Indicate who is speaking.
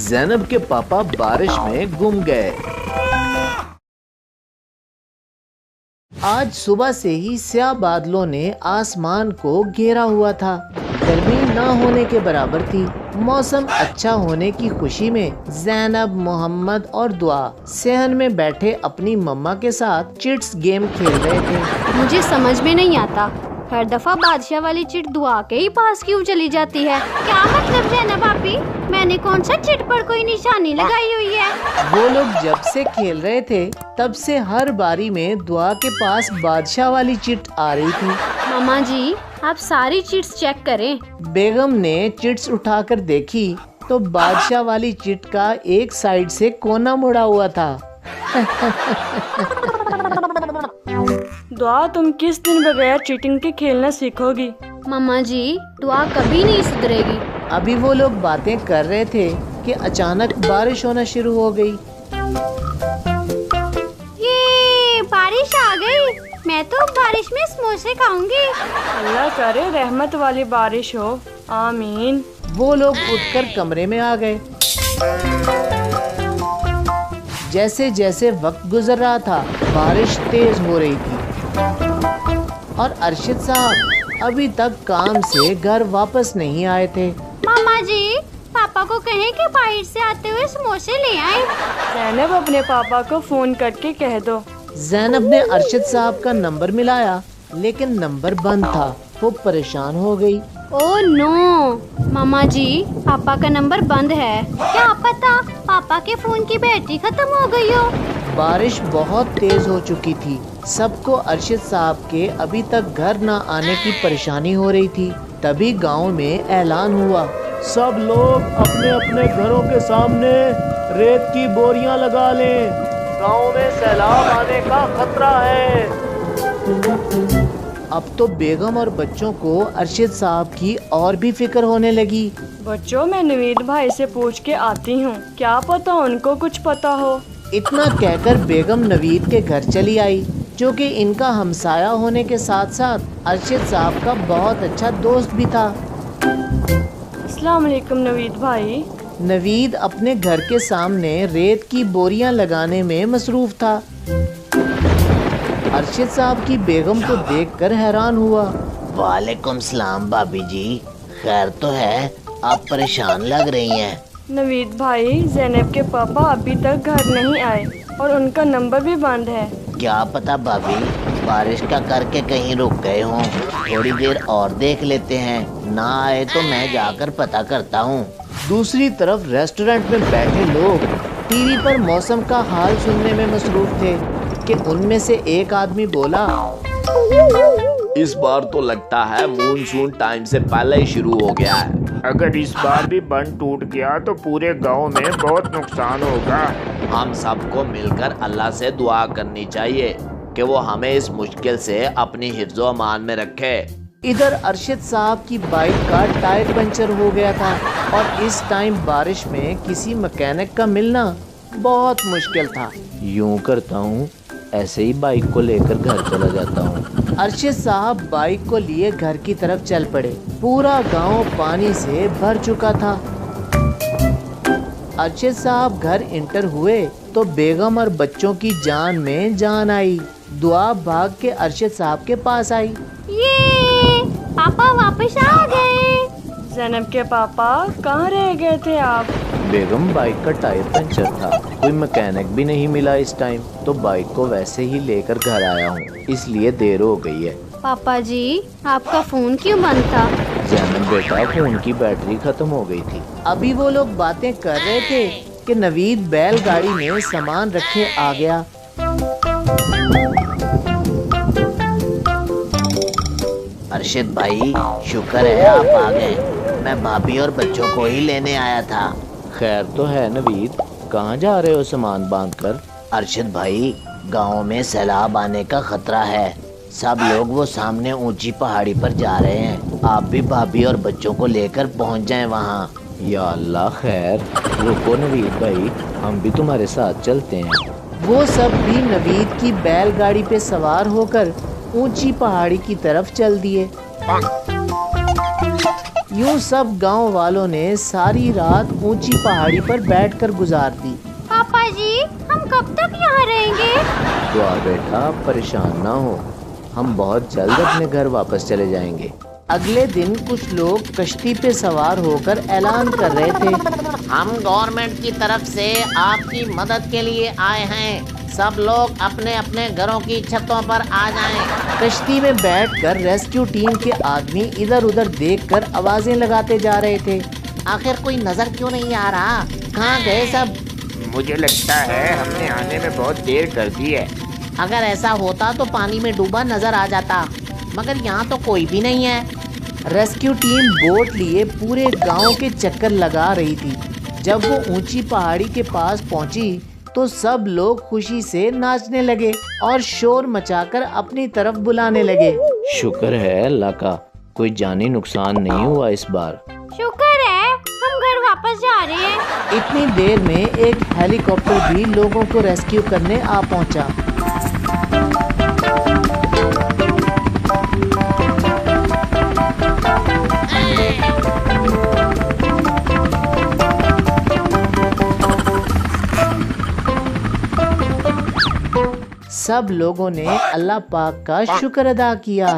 Speaker 1: ज़ैनब के पापा बारिश में गुम गए। आज सुबह से ही स्याह बादलों ने आसमान को घेरा हुआ था। गर्मी ना होने के बराबर थी। मौसम अच्छा होने की खुशी में ज़ैनब, मोहम्मद और दुआ सहन में बैठे अपनी मम्मा के साथ चिट्स गेम खेल रहे थे।
Speaker 2: मुझे समझ में नहीं आता, हर दफा बादशाह वाली चिट दुआ के ही पास क्यों चली जाती है? क्या मतलब ज़ैनब भाभी, मैंने कौन सा चिट पर कोई निशानी लगाई हुई है?
Speaker 1: वो लोग जब से खेल रहे थे तब से हर बारी में दुआ के पास बादशाह वाली चिट आ रही थी।
Speaker 2: मामा जी, आप सारी चिट्स चेक करें।
Speaker 1: बेगम ने चिट्स उठाकर देखी तो बादशाह वाली चिट का एक साइड से कोना मुड़ा हुआ था।
Speaker 3: दुआ, तुम किस दिन बगैर चीटिंग के खेलना सीखोगी?
Speaker 2: मामा जी, दुआ कभी नहीं सुधरेगी।
Speaker 1: अभी वो लोग बातें कर रहे थे कि अचानक बारिश होना शुरू हो गई।
Speaker 2: ये बारिश आ गई, मैं तो बारिश में समोसे खाऊंगी।
Speaker 3: अल्लाह करे रहमत वाली बारिश हो, आमीन।
Speaker 1: वो लोग उठकर कमरे में आ गए। जैसे जैसे वक्त गुजर रहा था बारिश तेज हो रही थी और अरशद साहब अभी तक काम से घर वापस नहीं आए थे।
Speaker 2: मामा जी, पापा को कहें कि बाहर से आते हुए समोसे ले आए।
Speaker 3: ज़ैनब, अपने पापा को फोन करके कह दो।
Speaker 1: ज़ैनब ने अरशद साहब का नंबर मिलाया लेकिन नंबर बंद था। वो परेशान हो गई।
Speaker 2: ओह नो, मामा जी, पापा का नंबर बंद है। क्या पता पापा के फोन की बैटरी खत्म हो गई हो।
Speaker 1: बारिश बहुत तेज हो चुकी थी। सबको अरशद साहब के अभी तक घर न आने की परेशानी हो रही थी। तभी गांव में ऐलान हुआ, सब लोग अपने अपने घरों के सामने रेत की बोरियां लगा लें, गांव में सैलाब आने का खतरा है। अब तो बेगम और बच्चों को अरशद साहब की और भी फिक्र होने लगी।
Speaker 3: बच्चों, मैं नवीद भाई से पूछ के आती हूँ, क्या पता उनको कुछ पता हो।
Speaker 1: इतना कहकर बेगम नवीद के घर चली आई, जो कि इनका हमसाया होने के साथ साथ अरशद साहब का बहुत अच्छा दोस्त भी था।
Speaker 3: अस्सलाम वालेकुम नवीद भाई।
Speaker 1: नवीद अपने घर के सामने रेत की बोरियां लगाने में मसरूफ था। अरशद साहब की बेगम को देखकर हैरान हुआ।
Speaker 4: वालेकुम सलाम भाभी जी, खैर तो है, आप परेशान लग रही हैं।
Speaker 3: नवीद भाई, ज़ैनब के पापा अभी तक घर नहीं आए और उनका नंबर भी बंद है।
Speaker 4: क्या पता भाभी, बारिश का करके कहीं रुक गए हों। थोड़ी देर और देख लेते हैं, ना आए तो मैं जाकर पता करता हूँ।
Speaker 1: दूसरी तरफ रेस्टोरेंट में बैठे लोग टीवी पर मौसम का हाल सुनने में मसरूफ थे कि उनमें से एक आदमी बोला,
Speaker 5: इस बार तो लगता है मानसून टाइम से पहले ही शुरू हो गया है।
Speaker 6: अगर इस बार भी बंद टूट गया तो पूरे गांव में बहुत नुकसान होगा।
Speaker 5: हम सबको मिलकर अल्लाह से दुआ करनी चाहिए कि वो हमें इस मुश्किल से अपनी हिफ्ज़ो अमान में रखे।
Speaker 1: इधर अरशद साहब की बाइक का टायर पंचर हो गया था और इस टाइम बारिश में किसी मैकेनिक का मिलना बहुत मुश्किल था।
Speaker 7: यूं करता हूँ, ऐसे ही बाइक को लेकर घर चला जाता हूँ।
Speaker 1: अरशद साहब बाइक को लिए घर की तरफ चल पड़े। पूरा गांव पानी से भर चुका था। अरशद साहब घर इंटर हुए तो बेगम और बच्चों की जान में जान आई। दुआ भाग के अरशद साहब के पास आई।
Speaker 2: ये पापा वापस आ गए।
Speaker 3: ज़ैनब के पापा, कहाँ रह गए थे आप?
Speaker 7: बेगम, बाइक का टायर पंचर था, कोई मैकेनिक भी नहीं मिला इस टाइम, तो बाइक को वैसे ही लेकर घर आया हूँ, इसलिए देर हो गई है।
Speaker 2: पापा जी, आपका फोन क्यों बंद था?
Speaker 7: ज़ैनब बेटा, फोन की बैटरी खत्म हो गई थी।
Speaker 1: अभी वो लोग बातें कर रहे थे कि नवीद बैलगाड़ी में सामान रखे आ गया।
Speaker 4: अरशद भाई, शुक्र है आप आ गए। मैं भाभी और बच्चों को ही लेने आया था।
Speaker 7: खैर तो है नवीद, कहाँ जा रहे हो सामान बांध कर?
Speaker 4: अरशद भाई, गांव में सैलाब आने का खतरा है। सब लोग वो सामने ऊंची पहाड़ी पर जा रहे हैं। आप भी भाभी और बच्चों को लेकर पहुंच जाएं वहाँ।
Speaker 7: या अल्लाह, खैर रुको नवीद भाई, हम भी तुम्हारे साथ चलते हैं।
Speaker 1: वो सब भी नवीद की बैलगाड़ी पे सवार होकर ऊंची पहाड़ी की तरफ चल दिए। यूं सब गांव वालों ने सारी रात ऊंची पहाड़ी पर बैठकर गुजार दी।
Speaker 2: पापा जी, हम कब तक यहाँ रहेंगे?
Speaker 7: दुआ बेटा, परेशान ना हो, हम बहुत जल्द अपने घर वापस चले जाएंगे।
Speaker 1: अगले दिन कुछ लोग कश्ती पे सवार होकर ऐलान कर रहे थे,
Speaker 4: हम गवर्नमेंट की तरफ से आपकी मदद के लिए आए हैं। सब लोग अपने अपने घरों की छतों पर आ जाएं।
Speaker 1: कश्ती में बैठकर रेस्क्यू टीम के आदमी इधर उधर देखकर आवाजें लगाते जा रहे थे।
Speaker 4: आखिर कोई नजर क्यों नहीं आ रहा? कहाँ गए सब?
Speaker 6: मुझे लगता है हमने आने में बहुत देर कर दी है।
Speaker 4: अगर ऐसा होता तो पानी में डूबा नजर आ जाता, मगर यहाँ तो कोई भी नहीं है।
Speaker 1: रेस्क्यू टीम बोट लिए पूरे गांव के चक्कर लगा रही थी। जब वो ऊंची पहाड़ी के पास पहुंची तो सब लोग खुशी से नाचने लगे और शोर मचाकर अपनी तरफ बुलाने लगे।
Speaker 7: शुक्र है अल्लाह का, कोई जानी नुकसान नहीं हुआ इस बार।
Speaker 2: शुक्र है, हम घर वापस जा रहे हैं।
Speaker 1: इतनी देर में एक हेलीकॉप्टर भी लोगों को रेस्क्यू करने आ पहुंचा। सब लोगों ने अल्लाह पाक का शुक्र अदा किया।